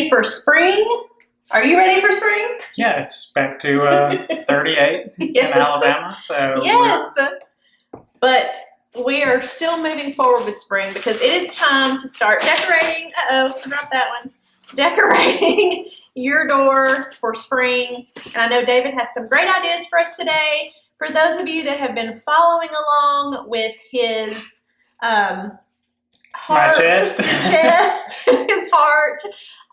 ready for spring? Are you ready for spring? Yeah, it's back to 38 in Alabama. So yes, but we are still moving forward with spring because it is time to start decorating. Uh-oh, I dropped that one. Decorating your door for spring. And I know David has some great ideas for us today. For those of you that have been following along with his heart, my chest, his heart.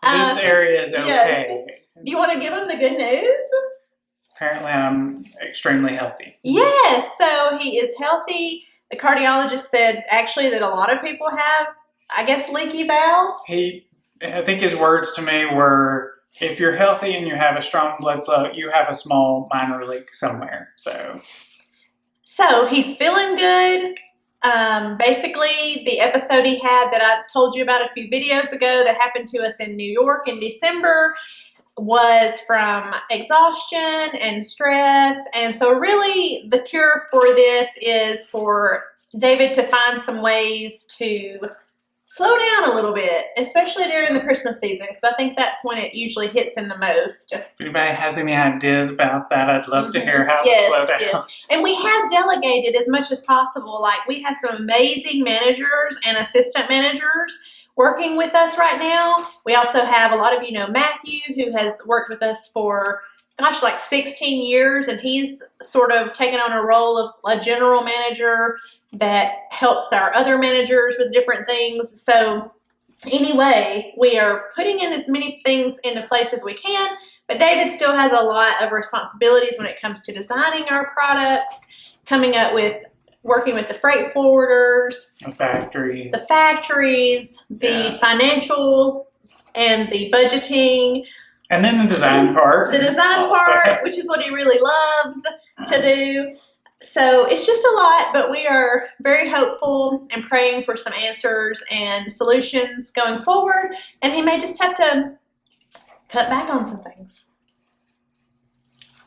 This area is okay. Yes. Do you want to give him the good news? Apparently I'm extremely healthy. Yes, so he is healthy. The cardiologist said actually that a lot of people have, I guess, leaky valves. I think his words to me were, if you're healthy and you have a strong blood flow, you have a small minor leak somewhere. So he's feeling good. Basically, the episode he had that I told you about a few videos ago that happened to us in New York in December was from exhaustion and stress. And so really the cure for this is for David to find some ways to slow down a little bit, especially during the Christmas season, because I think that's when it usually hits him the most. If anybody has any ideas about that, I'd love to hear how to slow down. Yes. And we have delegated as much as possible. Like, we have some amazing managers and assistant managers working with us right now. We also have a lot of you know Matthew, who has worked with us for, gosh, like 16 years, and he's sort of taken on a role of a general manager that helps our other managers with different things. So anyway, we are putting in as many things into place as we can, but David still has a lot of responsibilities when it comes to designing our products, working with the freight forwarders, the factories, the financial and the budgeting. And then the design part. The design part, which is what he really loves to do. So it's just a lot, but we are very hopeful and praying for some answers and solutions going forward. And he may just have to cut back on some things.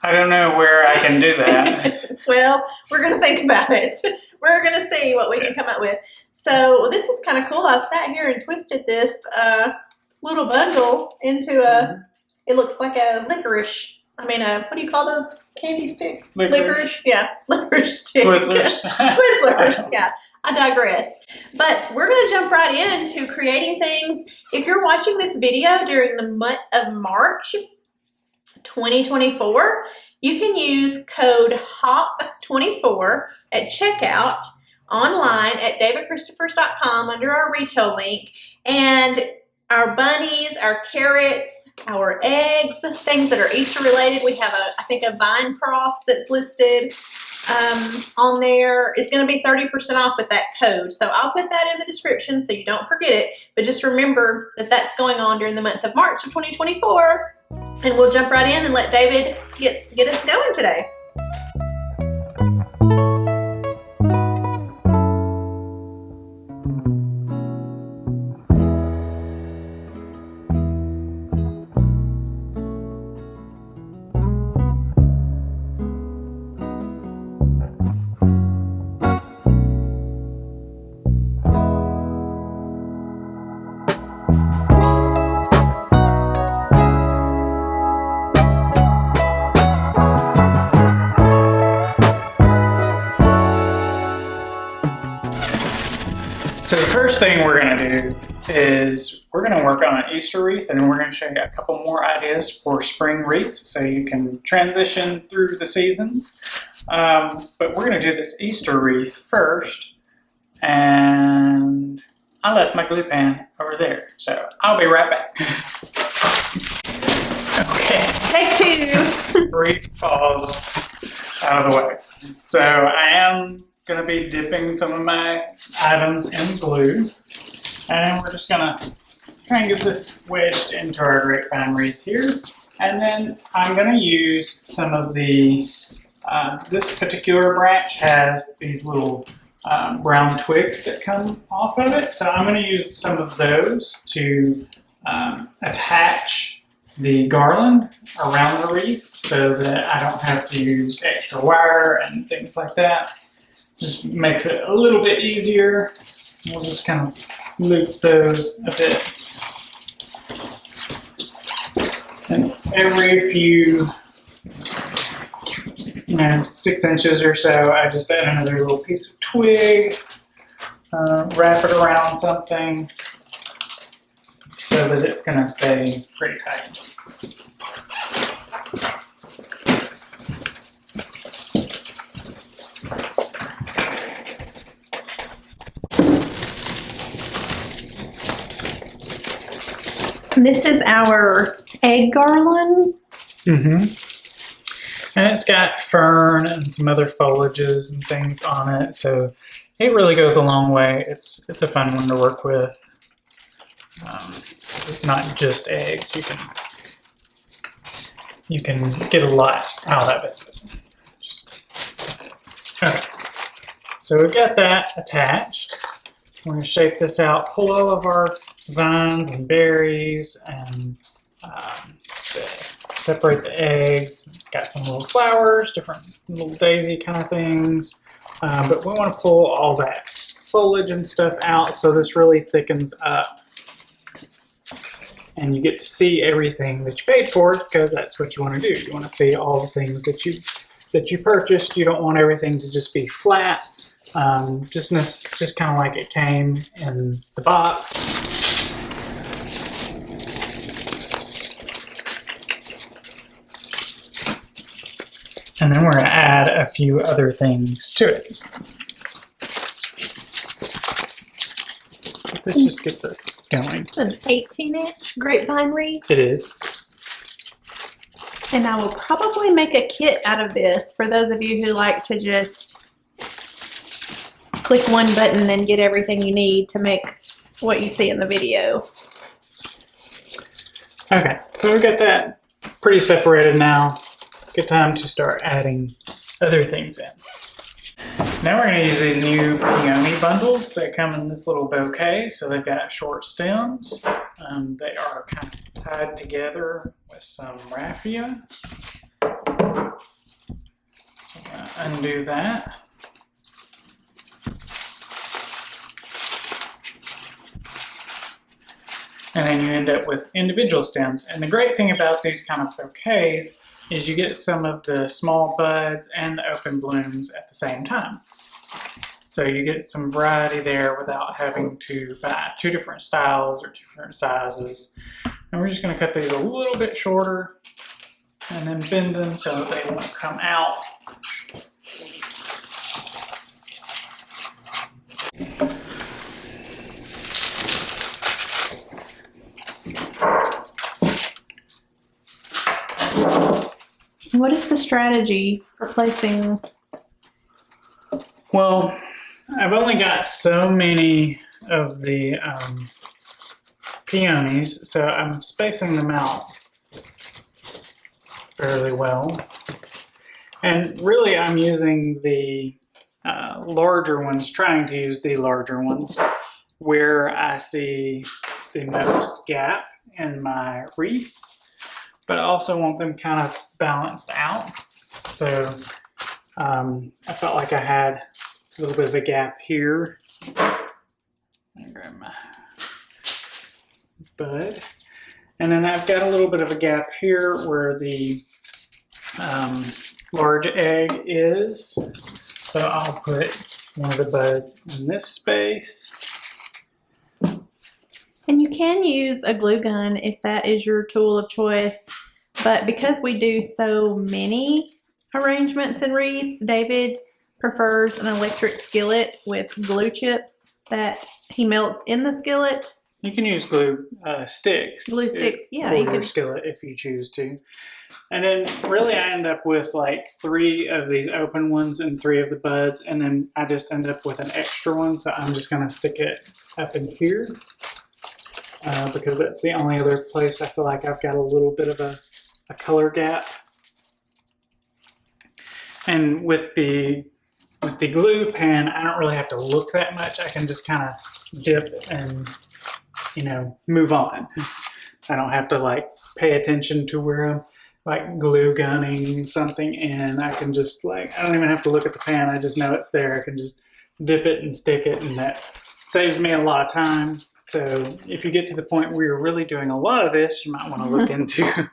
I don't know where I can do that. Well, we're going to think about it. We're going to see what we can come up with. So this is kind of cool. I've sat here and twisted this little bundle into it looks like a licorice. What do you call those candy sticks? Licorice? Yeah, licorice sticks. Twizzlers. Twizzlers, yeah. I digress. But we're going to jump right into creating things. If you're watching this video during the month of March 2024, you can use code HOP24 at checkout online at davidchristopher's.com under our retail link. And our bunnies, our carrots, our eggs, things that are Easter related. We have I think a vine cross that's listed on there. Is going to be 30% off with that code. So I'll put that in the description so you don't forget it. But just remember that that's going on during the month of March of 2024. And we'll jump right in and let David get us going today. So the first thing we're going to do is we're going to work on an Easter wreath, and we're going to show you a couple more ideas for spring wreaths so you can transition through the seasons. But we're going to do this Easter wreath first, and I left my glue pan over there, so I'll be right back. Okay. Take two. Wreath falls out of the way. So I am going to be dipping some of my items in glue, and we're just going to try and get this wedged into our grapevine wreath here. And then I'm going to use some of the, this particular branch has these little brown twigs that come off of it. So I'm going to use some of those to attach the garland around the wreath so that I don't have to use extra wire and things like that. Just makes it a little bit easier. We'll just kind of loop those a bit. And every few, 6 inches or so, I just add another little piece of twig, wrap it around something so that it's going to stay pretty tight. This is our egg garland. Mm-hmm. And it's got fern and some other foliages and things on it, so it really goes a long way. It's a fun one to work with. It's not just eggs. You can get a lot out of it. Okay. So we've got that attached. We're going to shape this out, pull all of our vines and berries, and separate the eggs. It's got some little flowers, different little daisy kind of things. But we want to pull all that foliage and stuff out so this really thickens up. And you get to see everything that you paid for, because that's what you want to do. You want to see all the things that you purchased. You don't want everything to just be flat, just kind of like it came in the box. And then we're going to add a few other things to it. This just gets us going. It's an 18-inch grapevine wreath. It is. And I will probably make a kit out of this for those of you who like to just click one button and get everything you need to make what you see in the video. Okay, so we've got that pretty separated now. Good time to start adding other things in. Now we're going to use these new peony bundles that come in this little bouquet. So they've got short stems. They are kind of tied together with some raffia. So I'm going to undo that. And then you end up with individual stems. And the great thing about these kind of bouquets is you get some of the small buds and the open blooms at the same time. So you get some variety there without having to buy two different styles or different sizes. And we're just going to cut these a little bit shorter and then bend them so that they won't come out. What is the strategy for placing? Well, I've only got so many of the peonies, so I'm spacing them out fairly well. And really I'm using the larger ones, trying to use the larger ones where I see the most gap in my wreath, but I also want them kind of balanced out. So I felt like I had a little bit of a gap here. I'll grab my bud. And then I've got a little bit of a gap here where the large egg is. So I'll put one of the buds in this space. And you can use a glue gun if that is your tool of choice. But because we do so many arrangements and wreaths, David prefers an electric skillet with glue chips that he melts in the skillet. You can use glue sticks. Glue sticks, yeah. For You your can skillet if you choose to. And then really I end up with like 3 of these open ones and 3 of the buds. And then I just end up with an extra one. So I'm just going to stick it up in here. Because that's the only other place I feel like I've got a little bit of a color gap. And with the glue pen, I don't really have to look that much. I can just kind of dip and, move on. I don't have to like pay attention to where I'm like glue gunning something in. I can just I don't even have to look at the pan. I just know it's there. I can just dip it and stick it, and that saves me a lot of time. So if you get to the point where you're really doing a lot of this, you might want to look into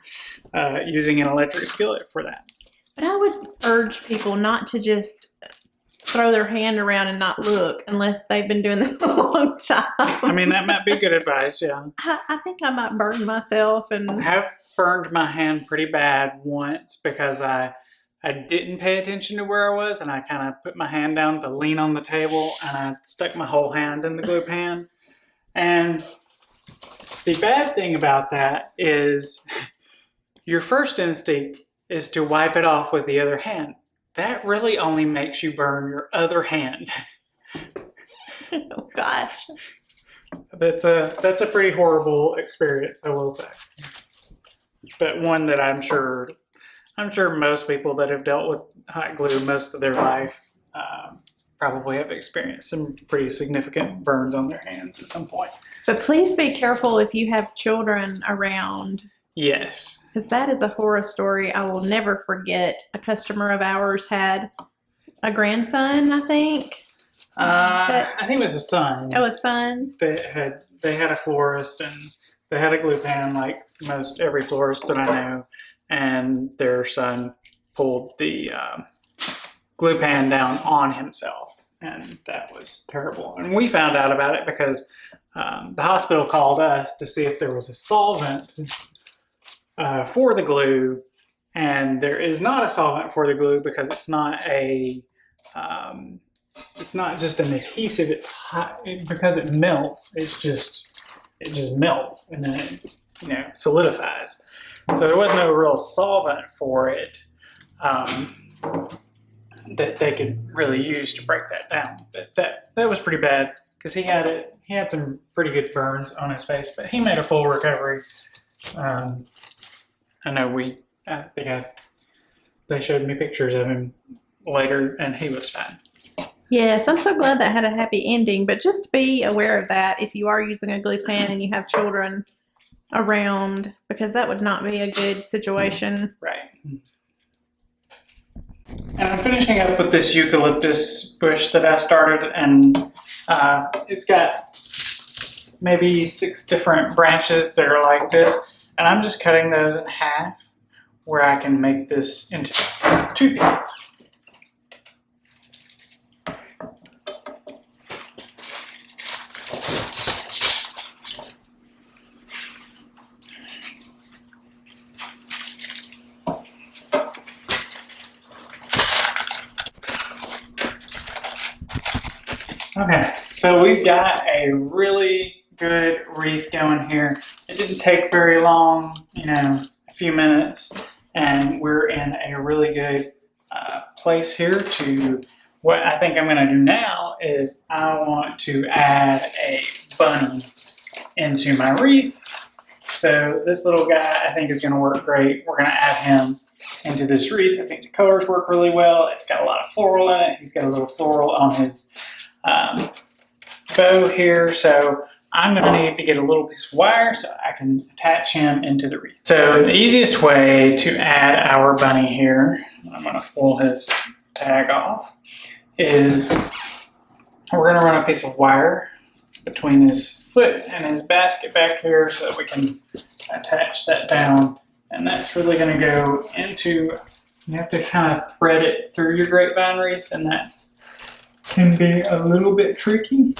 using an electric skillet for that. But I would urge people not to just throw their hand around and not look unless they've been doing this a long time. I mean, that might be good advice, yeah. I think I might burn myself. And I have burned my hand pretty bad once because I didn't pay attention to where I was, and I kind of put my hand down to lean on the table, and I stuck my whole hand in the glue pan. And the bad thing about that is your first instinct is to wipe it off with the other hand. That really only makes you burn your other hand. oh gosh. That's a pretty horrible experience, I will say. But one that I'm sure most people that have dealt with hot glue most of their life probably have experienced some pretty significant burns on their hands at some point. But please be careful if you have children around. Yes. Because that is a horror story I will never forget. A customer of ours had a grandson, I think. I think it was a son. Oh, a son? They had a florist, and they had a glue pan like most every florist that I know, and their son pulled the glue pan down on himself, and that was terrible. And we found out about it because the hospital called us to see if there was a solvent for the glue, and there is not a solvent for the glue because it's not just an adhesive. It's hot because it melts. It just melts and then it solidifies. So there was no real solvent for it that they could really use to break that down. But that was pretty bad because he had some pretty good burns on his face, but he made a full recovery. They showed me pictures of him later, and he was fine. Yes, I'm so glad that had a happy ending, but just be aware of that if you are using a glue pan and you have children around, because that would not be a good situation. Right. And I'm finishing up with this eucalyptus bush that I started, and it's got maybe 6 different branches that are like this, and I'm just cutting those in half where I can make this into 2 pieces. Okay, so we've got a really good wreath going here. It didn't take very long, a few minutes, and we're in a really good place here to, what I think I'm going to do now is I want to add a bunny into my wreath. So this little guy I think is going to work great. We're going to add him into this wreath. I think the colors work really well. It's got a lot of floral in it. He's got a little floral on his bow here, so I'm going to need to get a little piece of wire so I can attach him into the wreath. So the easiest way to add our bunny here, I'm going to pull his tag off, is we're going to run a piece of wire between his foot and his basket back here so that we can attach that down, and that's really going to go into, you have to kind of thread it through your grapevine wreath, and that's can be a little bit tricky.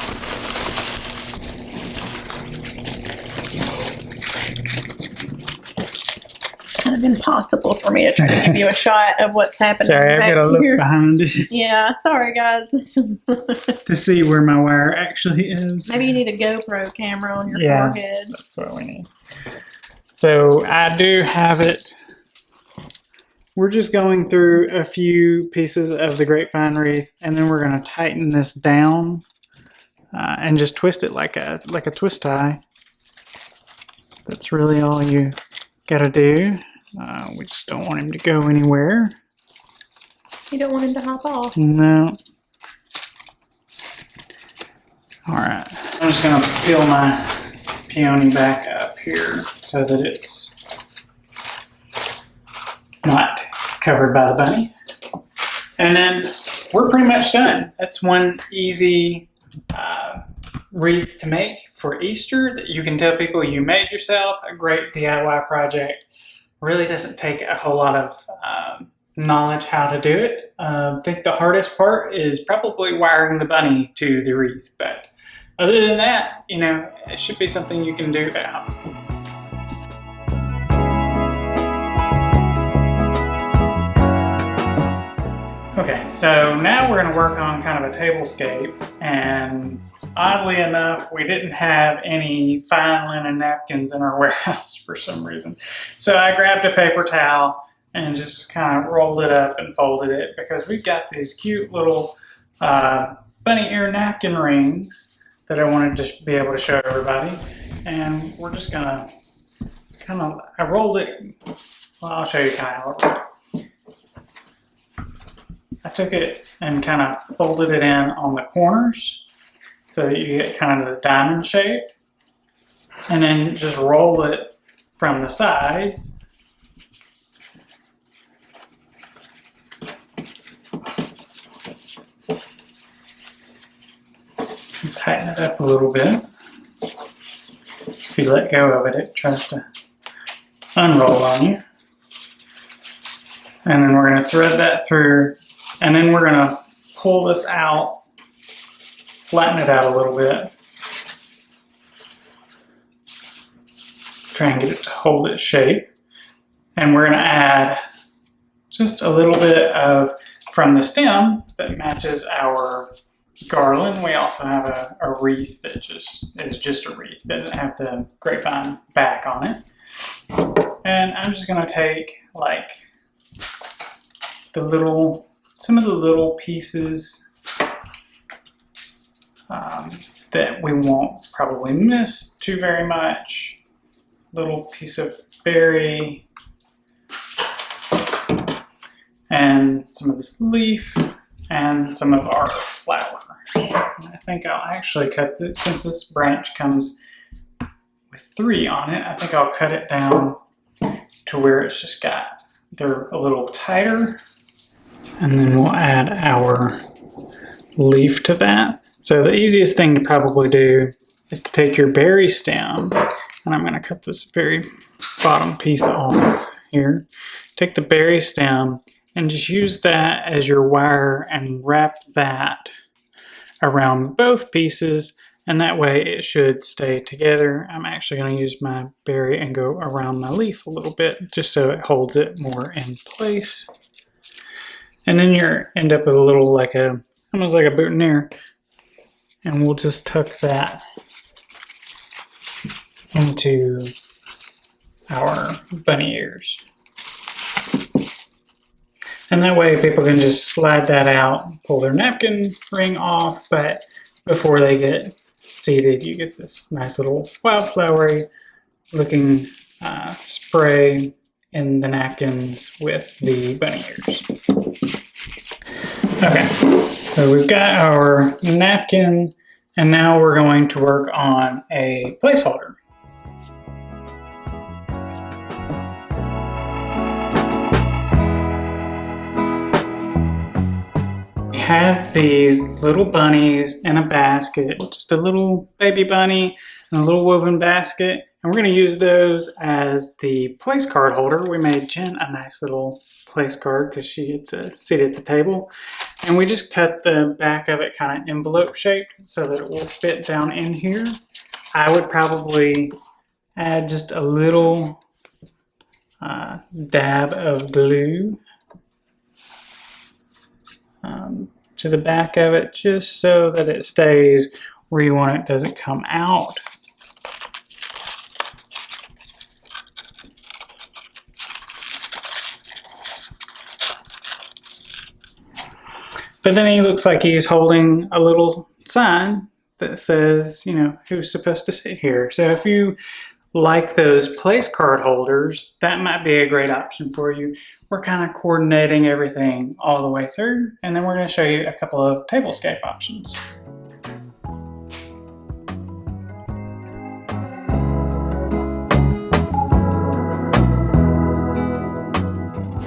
Kind of impossible for me to try to give you a shot of what's happening. Sorry, I've got to look behind it. Yeah, sorry guys. To see where my wire actually is. Maybe you need a GoPro camera on your forehead. That's what we need. So I do have it. We're just going through a few pieces of the grapevine wreath, and then we're going to tighten this down and just twist it like a twist tie. That's really all you got to do. We just don't want him to go anywhere. You don't want him to hop off. No. All right. I'm just going to peel my peony back up here so that it's not covered by the bunny. And then we're pretty much done. That's one easy wreath to make for Easter that you can tell people you made yourself. A great DIY project. Really doesn't take a whole lot of knowledge how to do it. I think the hardest part is probably wiring the bunny to the wreath, but other than that, you know, it should be something you can do at home. Okay, so now we're going to work on kind of a tablescape, and oddly enough, we didn't have any fine linen napkins in our warehouse for some reason. So I grabbed a paper towel and just kind of rolled it up and folded it because we've got these cute little bunny ear napkin rings that I wanted to be able to show everybody. And we're just going to kind of, I rolled it, well, I'll show you kind of how I rolled it. I took it and kind of folded it in on the corners so that you get kind of this diamond shape, and then just roll it from the sides. Tighten it up a little bit. If you let go of it, it tries to unroll on you. And then we're going to thread that through. And then we're going to pull this out, flatten it out a little bit. Try and get it to hold its shape. And we're going to add just a little bit of, from the stem that matches our garland. We also have a wreath that just is just a wreath. It doesn't have the grapevine back on it. And I'm just going to take like some of the little pieces that we won't probably miss too very much. Little piece of berry and some of this leaf and some of our flower. And I think I'll actually cut it, since this branch comes with 3 on it, I think I'll cut it down to where it's just got, they're a little tighter. And then we'll add our leaf to that. So the easiest thing to probably do is to take your berry stem, and I'm going to cut this very bottom piece off here. Take the berry stem and just use that as your wire and wrap that around both pieces, and that way it should stay together. I'm actually going to use my berry and go around my leaf a little bit just so it holds it more in place. And then you end up with a little almost like a boutonniere. And we'll just tuck that into our bunny ears. And that way people can just slide that out, pull their napkin ring off, but before they get seated, you get this nice little wildflowery looking spray in the napkins with the bunny ears. Okay, so we've got our napkin, and now we're going to work on a placeholder. We have these little bunnies in a basket, just a little baby bunny and a little woven basket, and we're going to use those as the place card holder. We made Jen a nice little place card because she gets a seat at the table, and we just cut the back of it kind of envelope shaped so that it will fit down in here. I would probably add just a little dab of glue to the back of it, just so that it stays where you want it, doesn't come out. But then he looks like he's holding a little sign that says, you know, who's supposed to sit here. So if you like those place card holders, that might be a great option for you. We're kind of coordinating everything all the way through, and then we're going to show you a couple of tablescape options.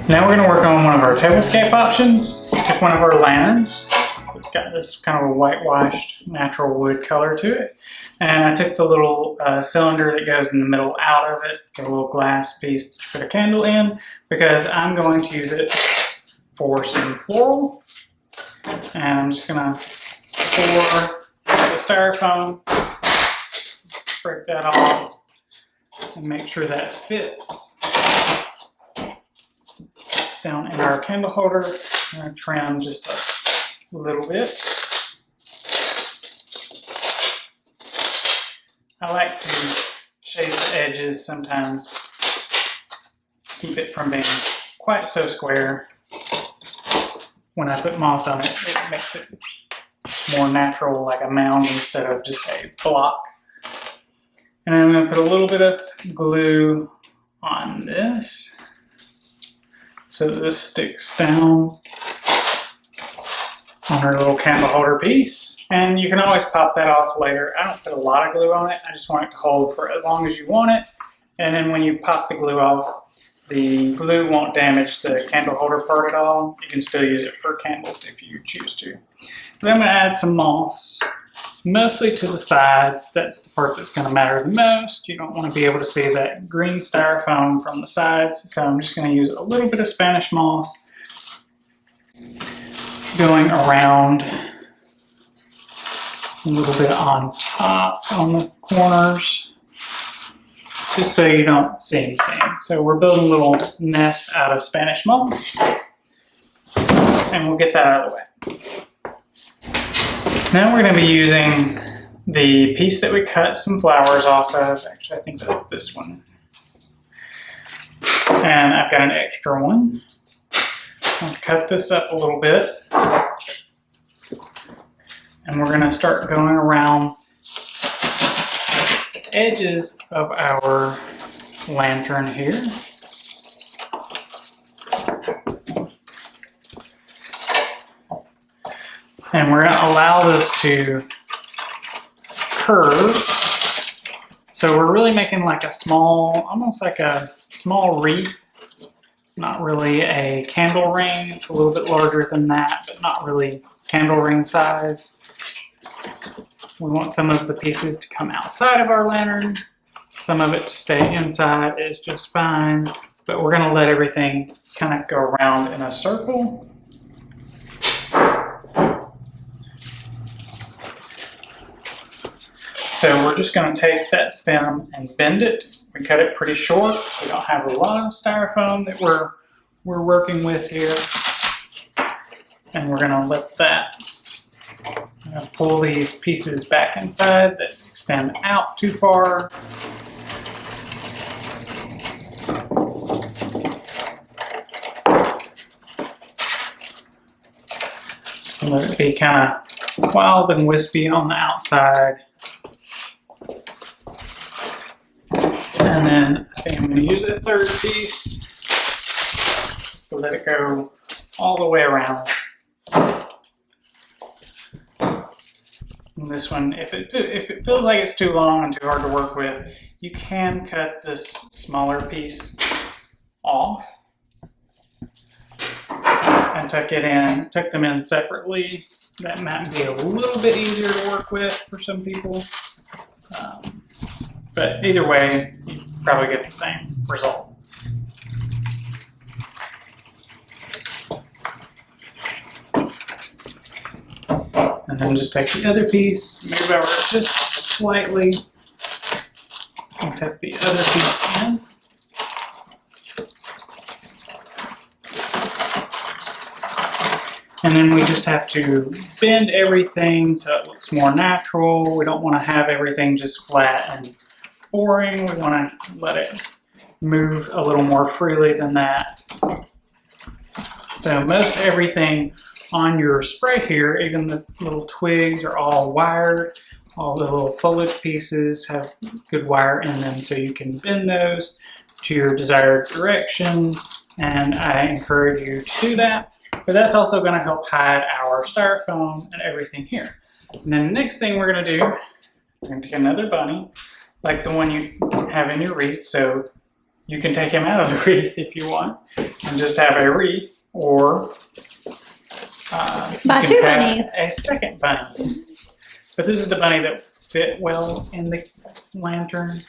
Now we're going to work on one of our tablescape options. Took one of our lanterns, put It's got this kind of a whitewashed natural wood color to it. And I took the little cylinder that goes in the middle out of it, get a little glass piece to put a candle in, because I'm going to use it for some floral. And I'm just gonna pour the styrofoam, break that off, and make sure that fits down in our candle holder. I'm gonna trim just a little bit. I like to shave the edges sometimes, keep it from being quite so square. When I put moss on it, it makes it more natural, like a mound instead of just a block. And I'm going to put a little bit of glue on this so that this sticks down on our little candle holder piece. And you can always pop that off later. I don't put a lot of glue on it. I just want it to hold for as long as you want it. And then when you pop the glue off, the glue won't damage the candle holder part at all. You can still use it for candles if you choose to. Then I'm going to add some moss, mostly to the sides. That's the part that's going to matter the most. You don't want to be able to see that green styrofoam from the sides. So I'm just going to use a little bit of Spanish moss going around, a little bit on top, on the corners, just so you don't see anything. So we're building a little nest out of Spanish moss, and we'll get that out of the way. Now we're going to be using the piece that we cut some flowers off of. Actually, I think that's this one. And I've got an extra one. I'll cut this up a little bit. And we're going to start going around the edges of our lantern here. And we're going to allow this to curve. So we're really making like a small, almost like a small wreath. Not really a candle ring. It's a little bit larger than that, but not really candle ring size. We want some of the pieces to come outside of our lantern. Some of it to stay inside is just fine. But we're going to let everything kind of go around in a circle. So we're just going to take that stem and bend it. We cut it pretty short. We don't have a lot of styrofoam that we're working with here. And we're going to let that pull these pieces back inside that extend out too far. And let it be kind of wild and wispy on the outside. And then I think I'm going to use a third piece to let it go all the way around. And this one, if it feels like it's too long and too hard to work with, you can cut this smaller piece off and tuck them in separately. That might be a little bit easier to work with for some people. But either way, you probably get the same result. And then just take the other piece, move over just slightly, and tuck the other piece in. And then we just have to bend everything so it looks more natural. We don't want to have everything just flat and boring. We want to let it move a little more freely than that. So most everything on your spray here, even the little twigs, are all wired. All the little foliage pieces have good wire in them, so you can bend those to your desired direction, and I encourage you to do that. But that's also going to help hide our styrofoam and everything here. And then the next thing we're going to do, we're going to take another bunny, like the one you have in your wreath, so you can take him out of the wreath if you want, and just have a wreath, or Buy you two can have bunnies. a second bunny. But this is the bunny that fit well in the lantern.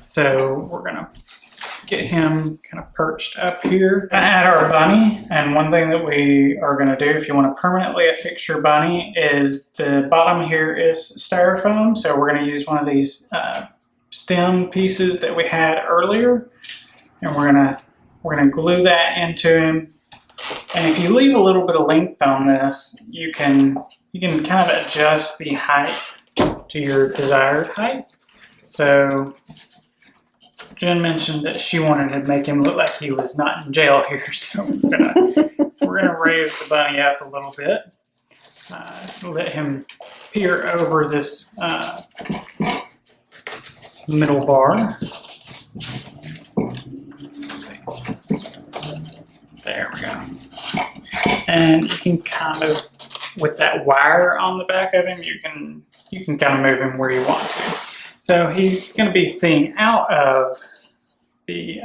So we're gonna get him kind of perched up here. Add our bunny, and one thing that we are gonna do if you want to permanently affix your bunny is the bottom here is styrofoam. So we're gonna use one of these stem pieces that we had earlier, and we're gonna glue that into him. And if you leave a little bit of length on this, you can kind of adjust the height to your desired height. So Jen mentioned that she wanted to make him look like he was not in jail here, so we're gonna raise the bunny up a little bit, let him peer over this middle bar. There we go. And you can kind of, with that wire on the back of him, you can kind of move him where you want to. So he's going to be seeing out of the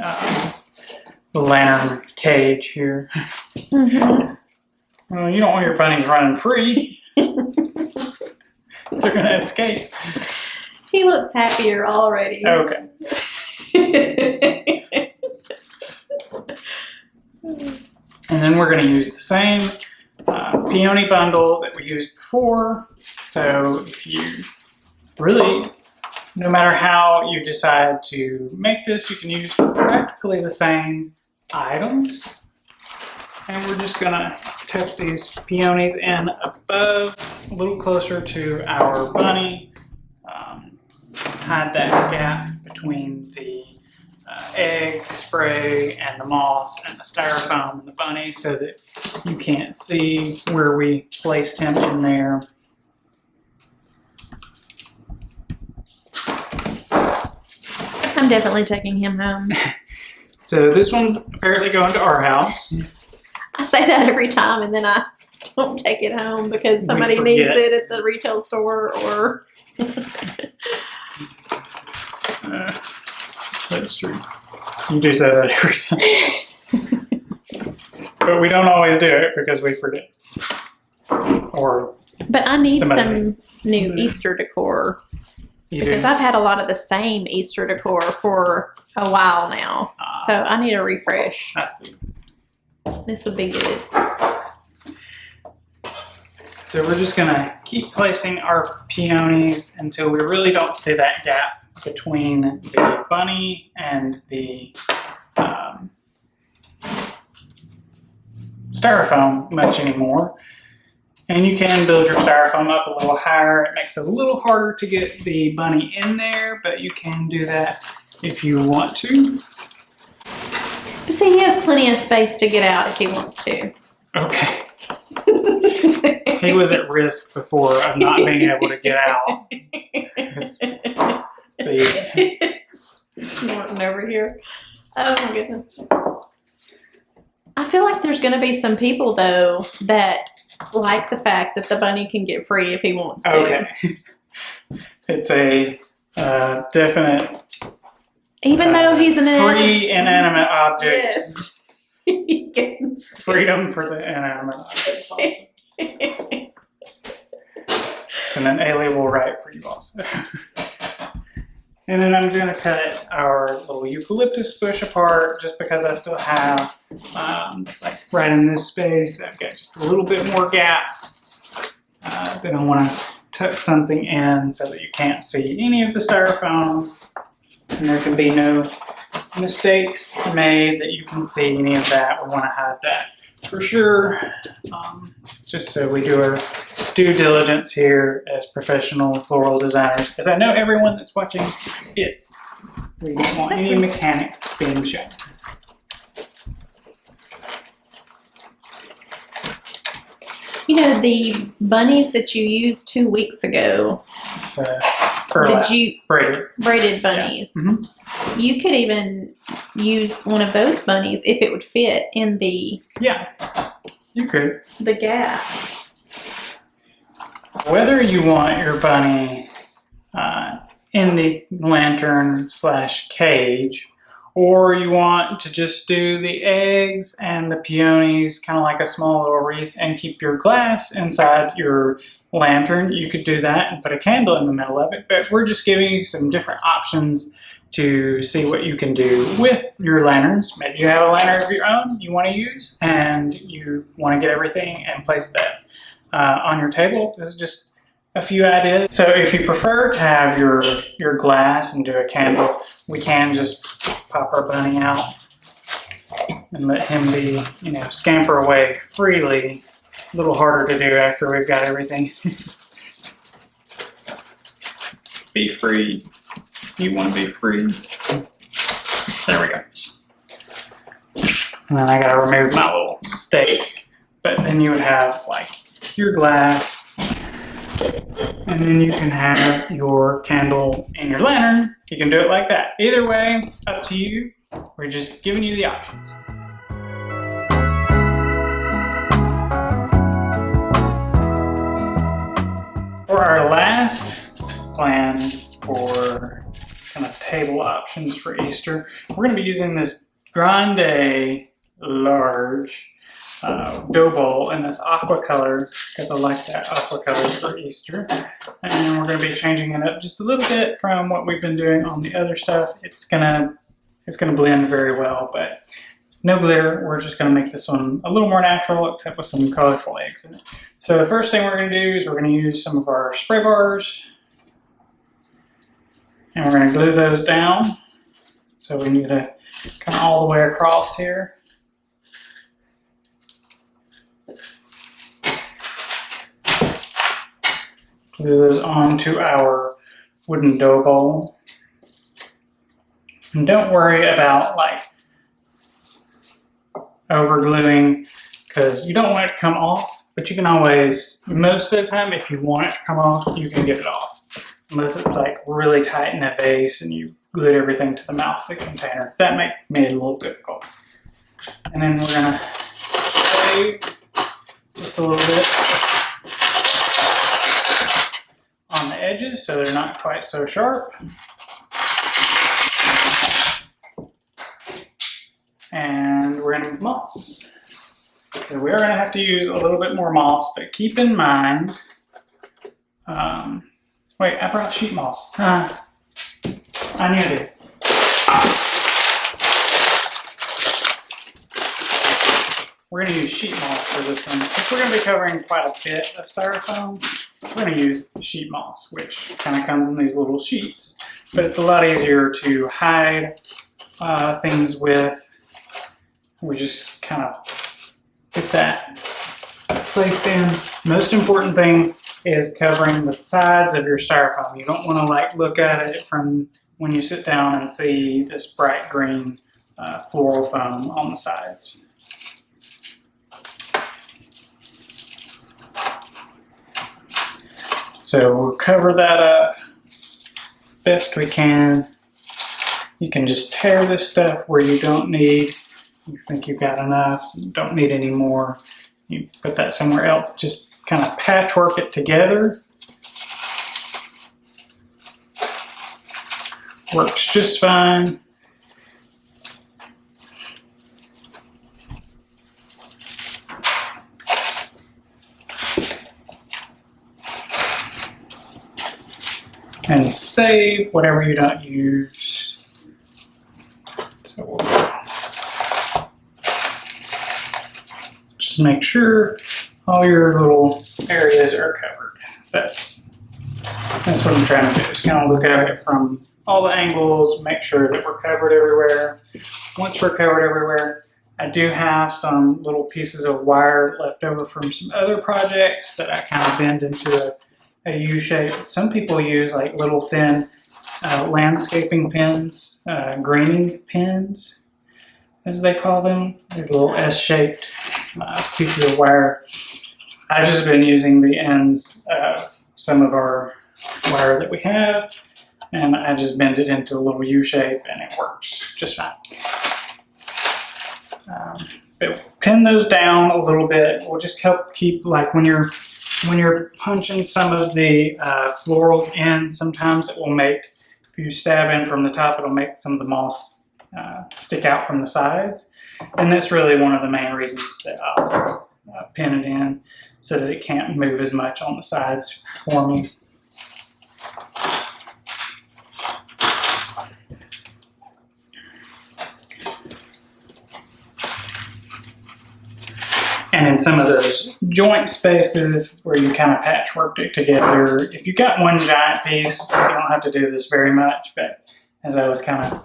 lantern cage here. Mm-hmm. Well, you don't want your bunnies running free. They're going to escape. He looks happier already. Okay. And then we're going to use the same peony bundle that we used before. So if you really, no matter how you decide to make this, you can use practically the same items. And we're just going to tuck these peonies in above, a little closer to our bunny. Hide that gap between the egg spray and the moss and the styrofoam and the bunny so that you can't see where we placed him in there. I'm definitely taking him home. So this one's apparently going to our house. I say that every time, and then I don't take it home because somebody needs it at the retail store or... That's true. You do say that every time. But we don't always do it because we forget. Or but I need some new Easter decor. Because I've had a lot of the same Easter decor for a while now. So I need a refresh. I see. This would be good. So we're just gonna keep placing our peonies until we really don't see that gap between the bunny and the styrofoam much anymore. And you can build your styrofoam up a little higher. It makes it a little harder to get the bunny in there, but you can do that if you want to. But see, he has plenty of space to get out if he wants to. Okay. He was at risk before of not being able to get out. Norton over here. Oh my goodness. I feel like there's going to be some people, though, that like the fact that the bunny can get free if he wants to. Okay. It's a definite... Even though he's an free inanimate object. Yes. He gets freedom for the inanimate objects also. It's an inalienable right for you also. And then I'm going to cut our little eucalyptus bush apart just because I still have, like right in this space, I've got just a little bit more gap. Then I want to tuck something in so that you can't see any of the styrofoam. And there can be no mistakes made that you can see any of that. We want to hide that for sure. Just so we do our due diligence here as professional floral designers, because I know everyone that's watching is. We don't want any mechanics being shown. You know, the bunnies that you used 2 weeks ago, braided bunnies. Yeah. Mm-hmm. You could even use one of those bunnies if it would fit in the you could. The gap. Whether you want your bunny in the lantern / cage, or you want to just do the eggs and the peonies, kind of like a small little wreath, and keep your glass inside your lantern, you could do that and put a candle in the middle of it. But we're just giving you some different options to see what you can do with your lanterns. Maybe you have a lantern of your own you want to use, and you want to get everything and place that on your table. This is just a few ideas. So if you prefer to have your glass and do a candle, we can just pop our bunny out and let him be, you know, scamper away freely. A little harder to do after we've got everything. Be free. You want to be free. There we go. And then I gotta remove my little stake. But then you would have like your glass, and then you can have your candle and your lantern. You can do it like that. Either way, up to you. We're just giving you the options. For our last plan for kind of table options for Easter, we're going to be using this grande large dough bowl in this aqua color, because I like that aqua color for Easter. And we're going to be changing it up just a little bit from what we've been doing on the other stuff. It's gonna blend very well, but no glitter. We're just going to make this one a little more natural, except with some colorful eggs in it. So the first thing we're going to do is we're going to use some of our spray bars, and we're going to glue those down. So we need to come all the way across here. Glue those onto our wooden dough bowl. And don't worry about like over gluing, because you don't want it to come off, but you can always, most of the time, if you want it to come off, you can get it off. Unless it's like really tight in a vase and you glued everything to the mouth of the container. That made it a little difficult. And then we're gonna shave just a little bit on the edges so they're not quite so sharp. And we're gonna use moss. So we are gonna have to use a little bit more moss, but keep in mind, wait, I brought sheet moss. I knew it. We're gonna use sheet moss for this one. Since we're gonna be covering quite a bit of styrofoam, we're gonna use sheet moss, which kind of comes in these little sheets. But it's a lot easier to hide things with. We just kind of get that placed in. Most important thing is covering the sides of your styrofoam. You don't want to like look at it from when you sit down and see this bright green floral foam on the sides. So we'll cover that up best we can. You can just tear this stuff where you don't need. You think you've got enough, don't need any more. You put that somewhere else, just kind of patchwork it together. Works just fine. And save whatever you don't use. So we'll just make sure all your little areas are covered. That's what I'm trying to do, is kind of look at it from all the angles, make sure that we're covered everywhere. Once we're covered everywhere, I do have some little pieces of wire left over from some other projects that I kind of bend into a U shape. Some people use like little thin landscaping pins, greening pins, as they call them. They're little S-shaped pieces of wire. I've just been using the ends of some of our wire that we have, and I just bend it into a little U shape, and it works just fine. But pin those down a little bit. Will just help keep, like when you're punching some of the florals in, sometimes it will make, if you stab in from the top, it'll make some of the moss stick out from the sides. And that's really one of the main reasons that I'll pin it in, so that it can't move as much on the sides for me. And in some of those joint spaces where you kind of patchworked it together, if you've got one giant piece, you don't have to do this very much, but as I was kind of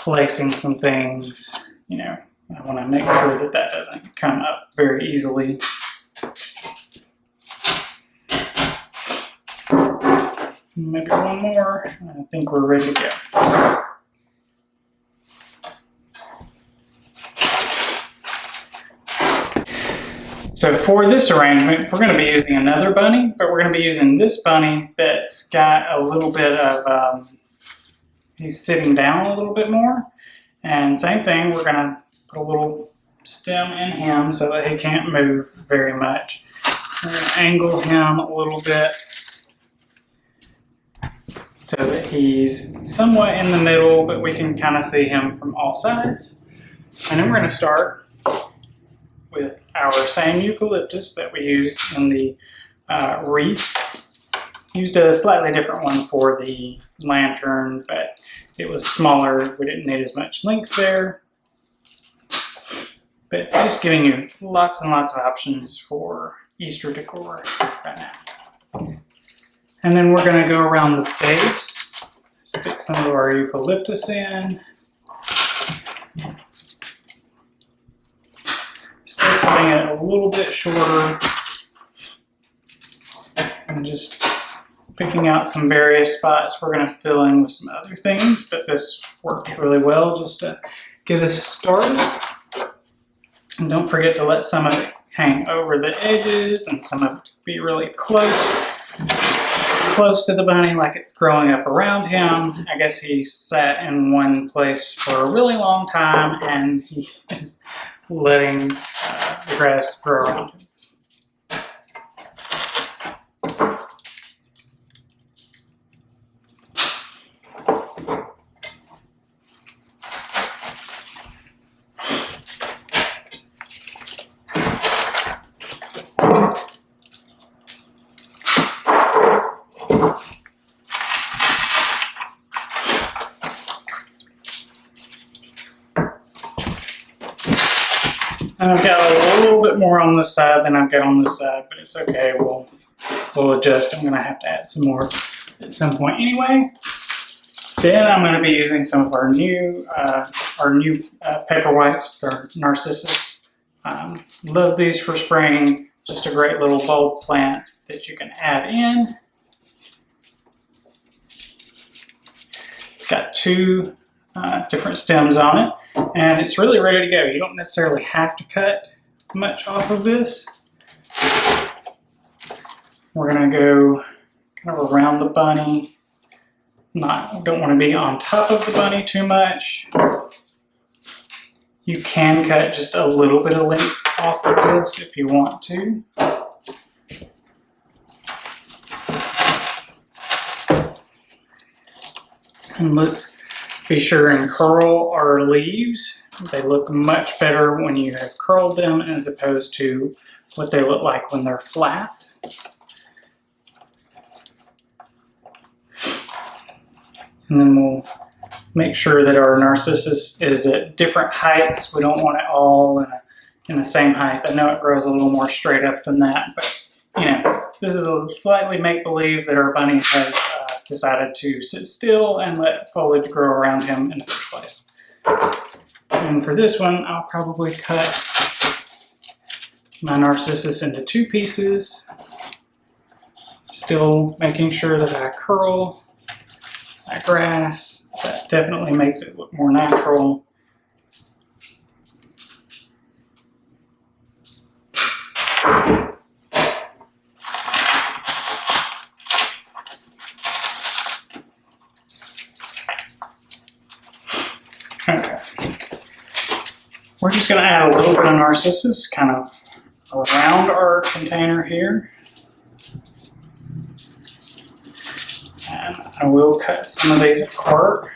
placing some things, you know, I want to make sure that that doesn't come up very easily. Maybe one more, and I think we're ready to go. So for this arrangement, we're going to be using another bunny, but we're going to be using this bunny that's got a little bit of, he's sitting down a little bit more. And same thing, we're going to put a little stem in him so that he can't move very much. We're going to angle him a little bit so that he's somewhat in the middle, but we can kind of see him from all sides. And then we're going to start with our same eucalyptus that we used in the wreath. Used a slightly different one for the lantern, but it was smaller. We didn't need as much length there. But just giving you lots and lots of options for Easter decor right now. And then we're going to go around the base, stick some of our eucalyptus in. Start cutting it a little bit shorter and just picking out some various spots we're going to fill in with some other things, but this works really well just to get us started. And don't forget to let some of it hang over the edges and some of it be really close to the bunny, like it's growing up around him. I guess he sat in one place for a really long time and he is letting the grass grow around him. And I've got a little bit more on this side than I've got on this side, but it's okay. We'll adjust. I'm going to have to add some more at some point anyway. Then I'm going to be using some of our new paper whites, or narcissus. Love these for spring. Just a great little bulb plant that you can add in. It's got two different stems on it, and it's really ready to go. You don't necessarily have to cut much off of this. We're going to go kind of around the bunny. Don't want to be on top of the bunny too much. You can cut just a little bit of length off of this if you want to. And let's be sure and curl our leaves. They look much better when you have curled them as opposed to what they look like when they're flat. And then we'll make sure that our narcissus is at different heights. We don't want it all in the same height. I know it grows a little more straight up than that, but you know, this is a slightly make-believe that our bunny has decided to sit still and let foliage grow around him in the first place. And for this one, I'll probably cut my narcissus into two pieces, still making sure that I curl that grass. That definitely makes it look more natural. Okay. We're just going to add a little bit of narcissus kind of around our container here. And I will cut some of these apart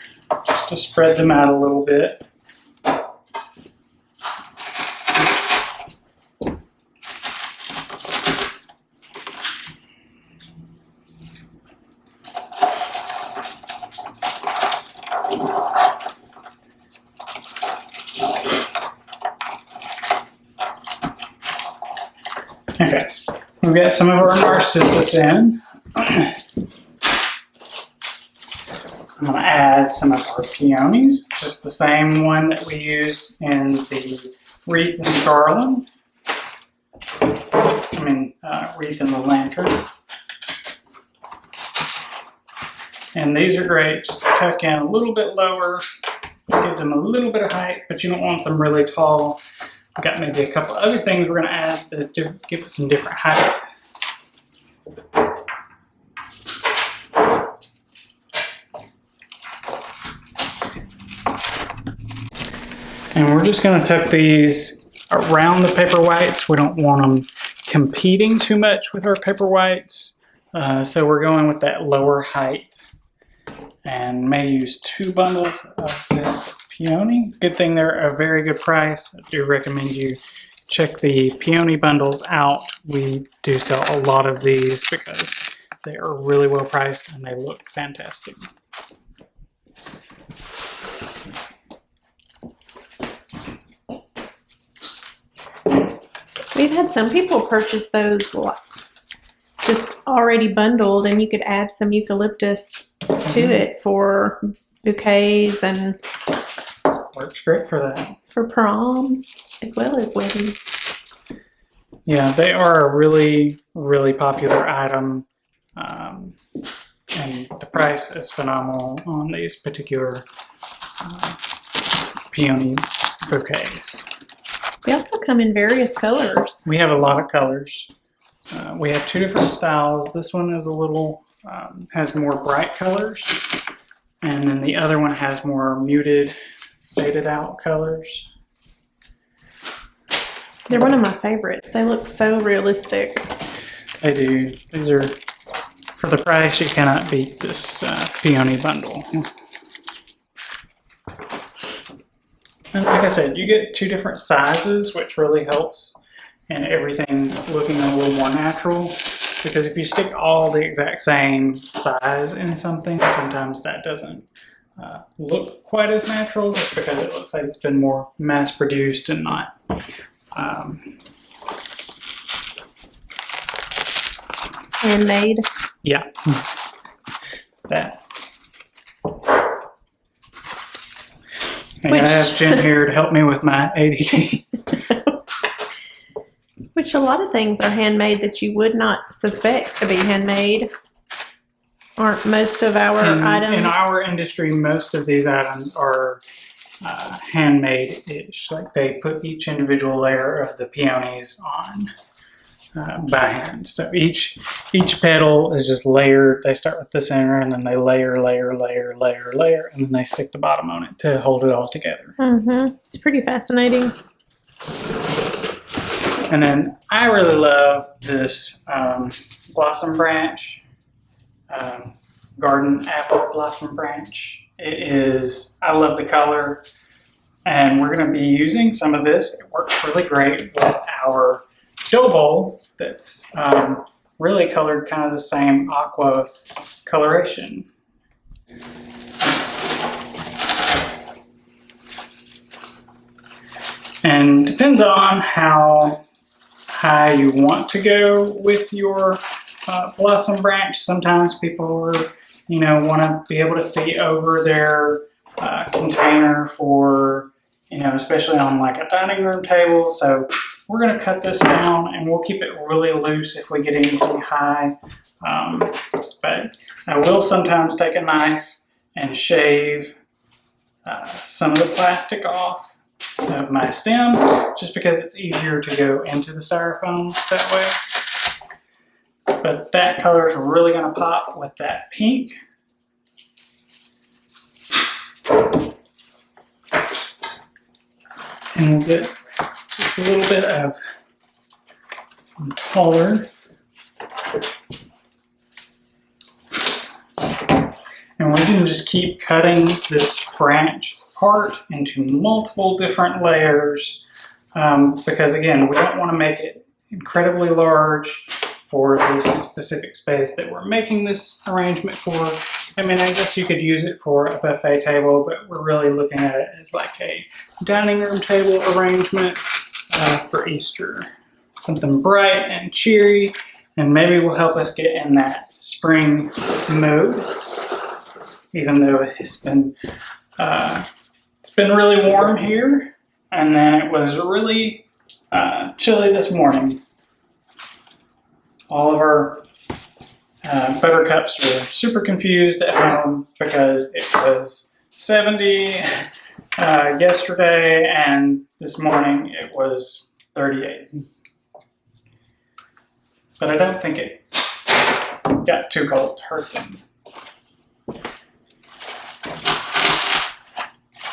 just to spread them out a little bit. Okay, we've got some of our narcissus in. I'm going to add some of our peonies, just the same one that we used in the wreath and garland. Wreath and the lantern. And these are great just to tuck in a little bit lower, give them a little bit of height, but you don't want them really tall. We've got maybe a couple other things we're going to add that give it some different height. And we're just going to tuck these around the paper whites. We don't want them competing too much with our paper whites. So we're going with that lower height. And may use 2 bundles of this peony. Good thing they're a very good price. I do recommend you check the peony bundles out. We do sell a lot of these because they are really well priced and they look fantastic. We've had some people purchase those just already bundled, and you could add some eucalyptus to it for bouquets and works great for that. For prom as well as weddings. Yeah, they are a really, really popular item, and the price is phenomenal on these particular peony bouquets. They also come in various colors. We have a lot of colors. We have 2 different styles. This one is a little, has more bright colors, and then the other one has more muted, faded out colors. They're one of my favorites. They look so realistic. They do. These are, for the price, you cannot beat this peony bundle. And like I said, you get 2 different sizes, which really helps in everything looking a little more natural. Because if you stick all the exact same size in something, sometimes that doesn't look quite as natural, just because it looks like it's been more mass produced and not handmade. Yeah, that. And I have Jen here to help me with my ADD. Which a lot of things are handmade that you would not suspect to be handmade. Aren't most of our items? In our industry, most of these items are handmade-ish. Like they put each individual layer of the peonies on by hand. So each petal is just layered. They start with the center and then they layer, and then they stick the bottom on it to hold it all together. Mm-hmm. It's pretty fascinating. And then I really love this blossom branch, garden apple blossom branch. I love the color, and we're going to be using some of this. It works really great with our dough bowl that's really colored kind of the same aqua coloration. And depends on how high you want to go with your blossom branch. Sometimes people want to be able to see over their container for, especially on like a dining room table. So we're going to cut this down and we'll keep it really loose if we get anything high. But I will sometimes take a knife and shave some of the plastic off of my stem, just because it's easier to go into the styrofoam that way. But that color is really going to pop with that pink. And we'll get just a little bit of some taller. And we're can just keep cutting this branch apart into multiple different layers because again, we don't want to make it incredibly large for this specific space that we're making this arrangement for. I mean, I guess you could use it for a buffet table, but we're really looking at it as like a dining room table arrangement for Easter. Something bright and cheery, and maybe will help us get in that spring mode, even though it's been really warm here, and then it was really chilly this morning. All of our buttercups were super confused at home because it was 70 yesterday, and this morning it was 38. But I don't think it got too cold to hurt them.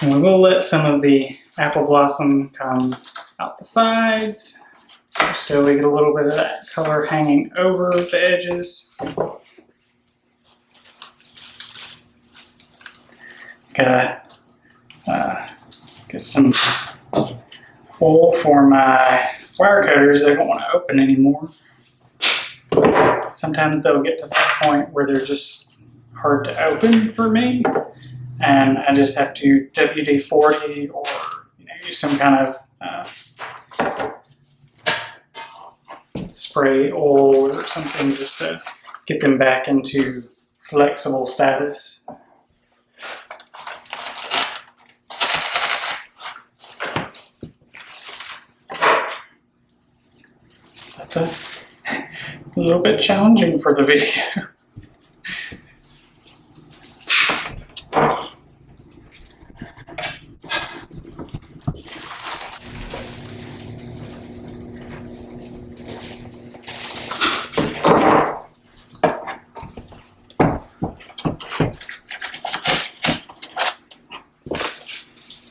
And we will let some of the apple blossom come out the sides, so we get a little bit of that color hanging over the edges. Gotta get some wool for my wire cutters. They don't want to open anymore. Sometimes they'll get to that point where they're just hard to open for me, and I just have to WD-40 or use some kind of spray oil or something just to get them back into flexible status. That's a little bit challenging for the video.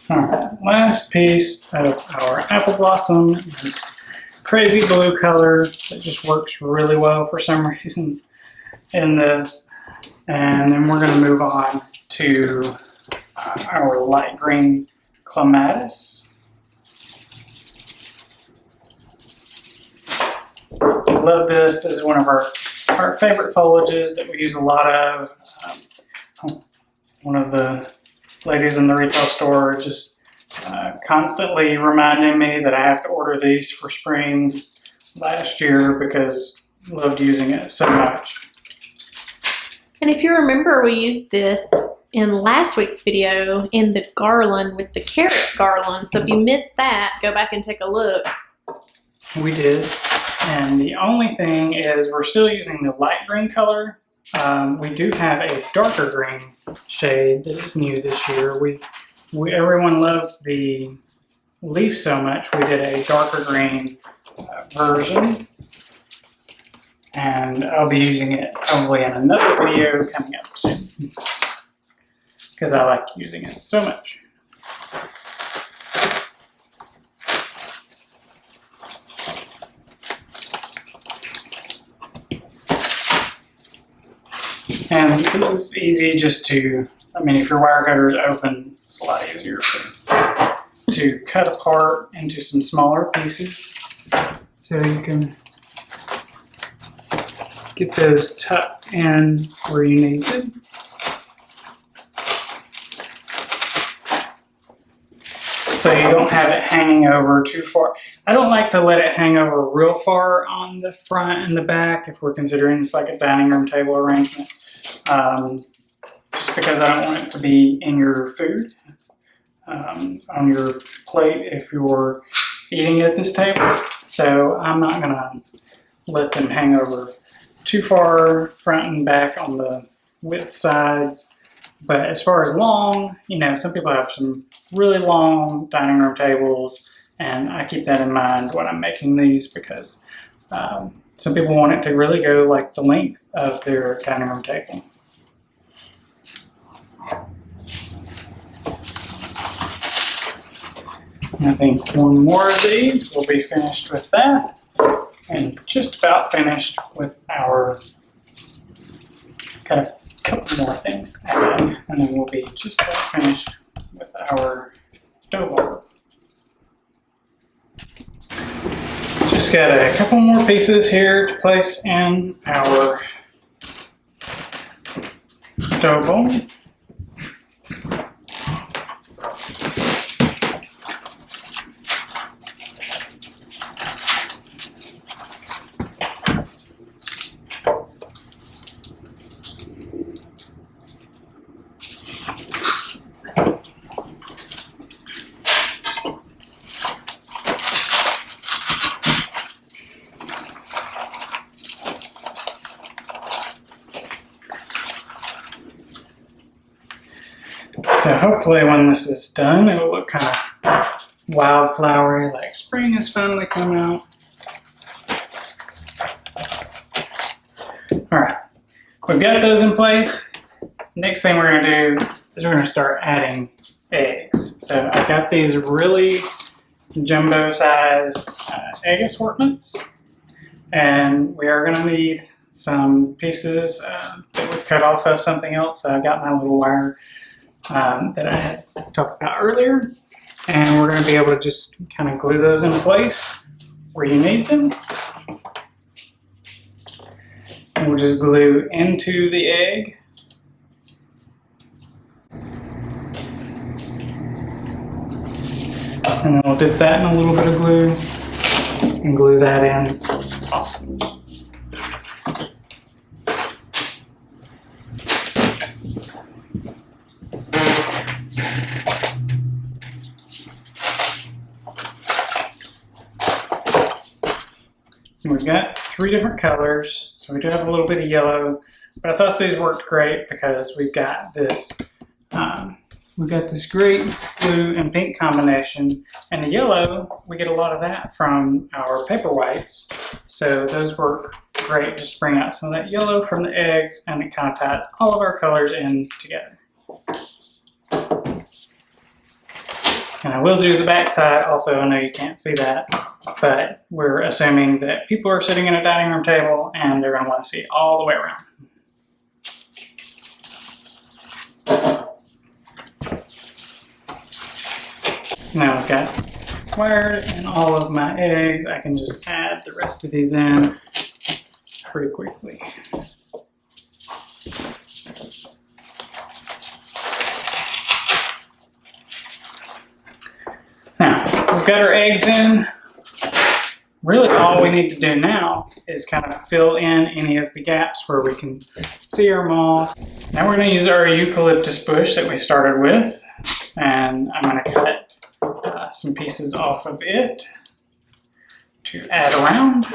Alright, last piece of our apple blossom is crazy blue color that just works really well for some reason in this. And then we're going to move on to our light green clematis. Love this. This is one of our favorite foliages that we use a lot of. One of the ladies in the retail store just constantly reminding me that I have to order these for spring last year because I loved using it so much. And if you remember, we used this in last week's video in the garland with the carrot garland. So if you missed that, go back and take a look. We did. And the only thing is we're still using the light green color. We do have a darker green shade that is new this year. Everyone loved the leaf so much, we did a darker green version. And I'll be using it probably in another video coming up soon, because I like using it so much. And this is easy just to, if your wire cutter is open, it's a lot easier to cut apart into some smaller pieces so you can get those tucked in where you need them. So you don't have it hanging over too far. I don't like to let it hang over real far on the front and the back if we're considering this like a dining room table arrangement. Just because I don't want it to be in your food, on your plate if you're eating at this table. So I'm not gonna let them hang over too far front and back on the width sides. But as far as long, some people have some really long dining room tables, and I keep that in mind when I'm making these because some people want it to really go like the length of their dining room table. I think one more of these will be finished with that, and just about finished with our kind of couple more things to add, and then we'll be just about finished with our dough ball. Just got a couple more pieces here to place in our dough bowl. So hopefully when this is done, it will look kind of wildflowery, like spring has finally come out. All right, we've got those in place. Next thing we're gonna do is we're gonna start adding eggs. So I got these really jumbo sized egg assortments, and we are gonna need some pieces that we cut off of something else. So I got my little wire that I had talked about earlier, and we're going to be able to just kind of glue those in place where you need them. And we'll just glue into the egg. And then we'll dip that in a little bit of glue and glue that in. Awesome. We've got 3 different colors, so we do have a little bit of yellow, but I thought these worked great because we've got this great blue and pink combination, and the yellow, we get a lot of that from our paper whites, so those work great just to bring out some of that yellow from the eggs, and it kind of ties all of our colors in together. And I will do the back side also. I know you can't see that, but we're assuming that people are sitting at a dining room table and they're going to want to see it all the way around. Now I've got wired and all of my eggs. I can just add the rest of these in pretty quickly. Now, we've got our eggs in. Really all we need to do now is kind of fill in any of the gaps where we can see our moss. Now we're going to use our eucalyptus bush that we started with, and I'm going to cut some pieces off of it to add around.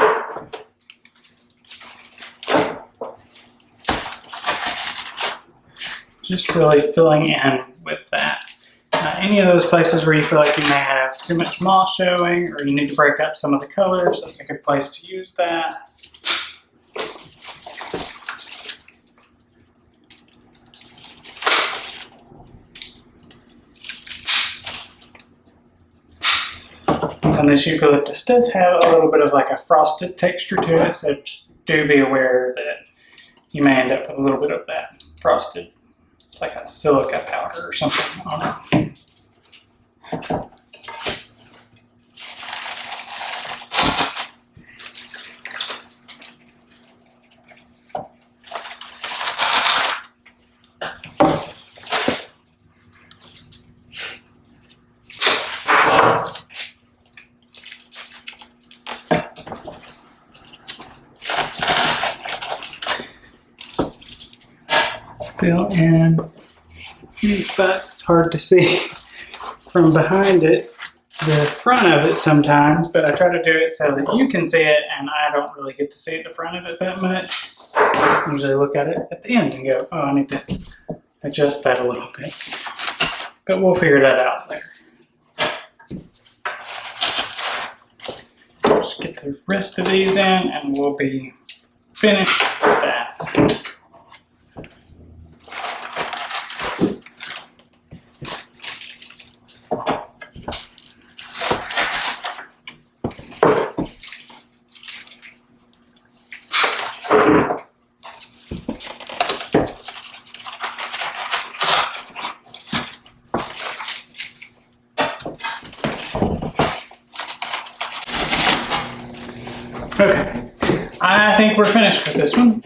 Just really filling in with that. Any of those places where you feel like you may have too much moss showing or you need to break up some of the colors, that's a good place to use that. And this eucalyptus does have a little bit of like a frosted texture to it, so do be aware that you may end up with a little bit of that frosted. It's like a silica powder or something on it. Fill in any spots. It's hard to see from behind it, the front of it sometimes, but I try to do it so that you can see it and I don't really get to see the front of it that much. I usually look at it at the end and go, oh, I need to adjust that a little bit. But we'll figure that out later. Just get the rest of these in and we'll be finished with that. I think we're finished with this one.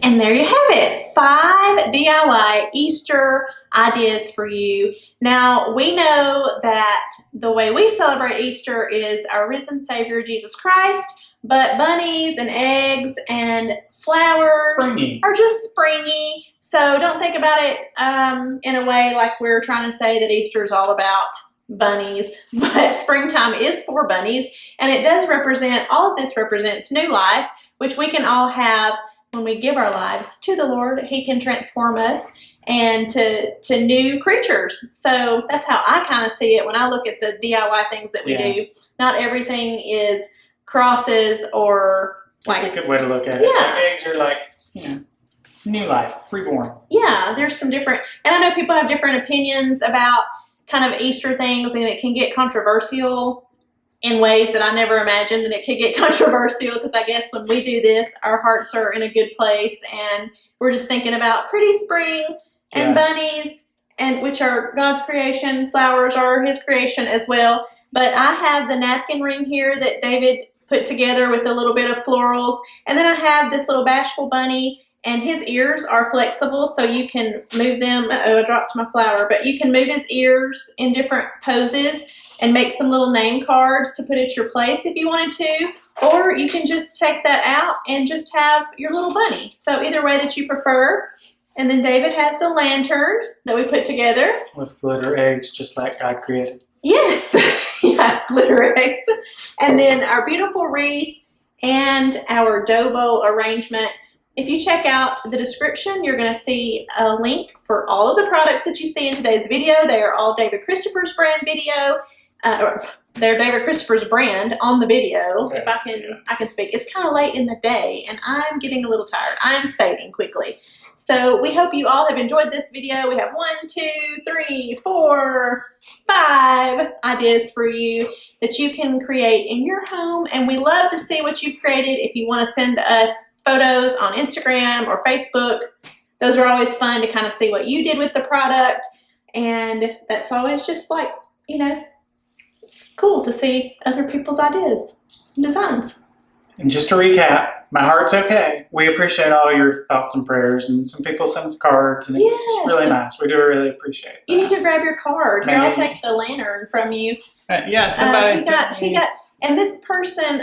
And there you have it, 5 DIY Easter ideas for you. Now, we know that the way we celebrate Easter is our risen Savior, Jesus Christ, but bunnies and eggs and flowers are just springy. So don't think about it in a way like we're trying to say that Easter is all about bunnies, but springtime is for bunnies, and it does represent, all of this represents new life, which we can all have when we give our lives to the Lord. He can transform us and to new creatures. So that's how I kind of see it when I look at the DIY things that we do. Not everything is crosses or like. That's a good way to look at it. Yeah. Like eggs are like, you know, new life, reborn. Yeah, there's some different, and I know people have different opinions about kind of Easter things, and it can get controversial in ways that I never imagined that it could get controversial, because I guess when we do this, our hearts are in a good place, and we're just thinking about pretty spring and bunnies, and which are God's creation. Flowers are His creation as well. But I have the napkin ring here that David put together with a little bit of florals, and then I have this little Bashful bunny, and his ears are flexible, so you can move them. Uh-oh, I dropped my flower. But you can move his ears in different poses and make some little name cards to put at your place if you wanted to. Or you can just take that out and just have your little bunny. So either way that you prefer. And then David has the lantern that we put together. With glitter eggs, just like God created. Yes, yeah, glitter eggs. And then our beautiful wreath and our dough bowl arrangement. If you check out the description, you're going to see a link for all of the products that you see in today's video. They are all David Christopher's brand video. They're David Christopher's brand on the video. Okay, if I can speak. It's kind of late in the day, and I'm getting a little tired. I'm fading quickly. So we hope you all have enjoyed this video. We have 1, 2, 3, 4, 5 ideas for you that you can create in your home, and we love to see what you've created. If you want to send us photos on Instagram or Facebook, those are always fun to kind of see what you did with the product, and that's always just like, you know, it's cool to see other people's ideas and designs. And just to recap, my heart's okay. We appreciate all your thoughts and prayers, and some people send us cards, and it's just really nice. We do really appreciate that. You need to grab your card. Here, I'll take the lantern from you. Yeah, somebody he got, and this person,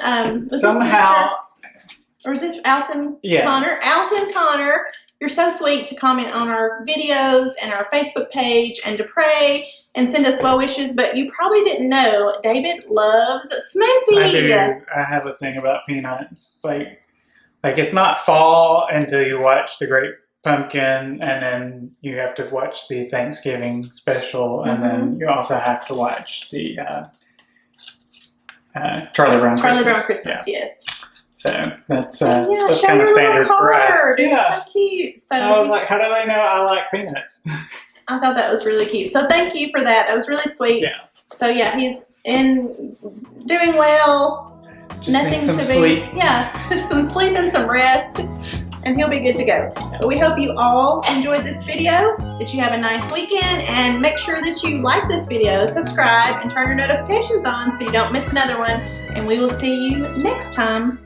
or is this Alton Connor? Alton Connor, you're so sweet to comment on our videos and our Facebook page and to pray and send us well wishes, but you probably didn't know David loves Snoopy. I do. I have a thing about peanuts. Like it's not fall until you watch The Great Pumpkin, and then you have to watch the Thanksgiving special, and then you also have to watch the Charlie Brown Christmas. Yes. So that's kind of standard for us. Yeah, so cute. So I was like, how do they know I like peanuts? I thought that was really cute. So thank you for that. That was really sweet. Yeah. So yeah, he's doing well. Just nothing to be. Sleep. Yeah, some sleep and some rest, and he'll be good to go. But we hope you all enjoyed this video, that you have a nice weekend, and make sure that you like this video, subscribe, and turn your notifications on so you don't miss another one. And we will see you next time.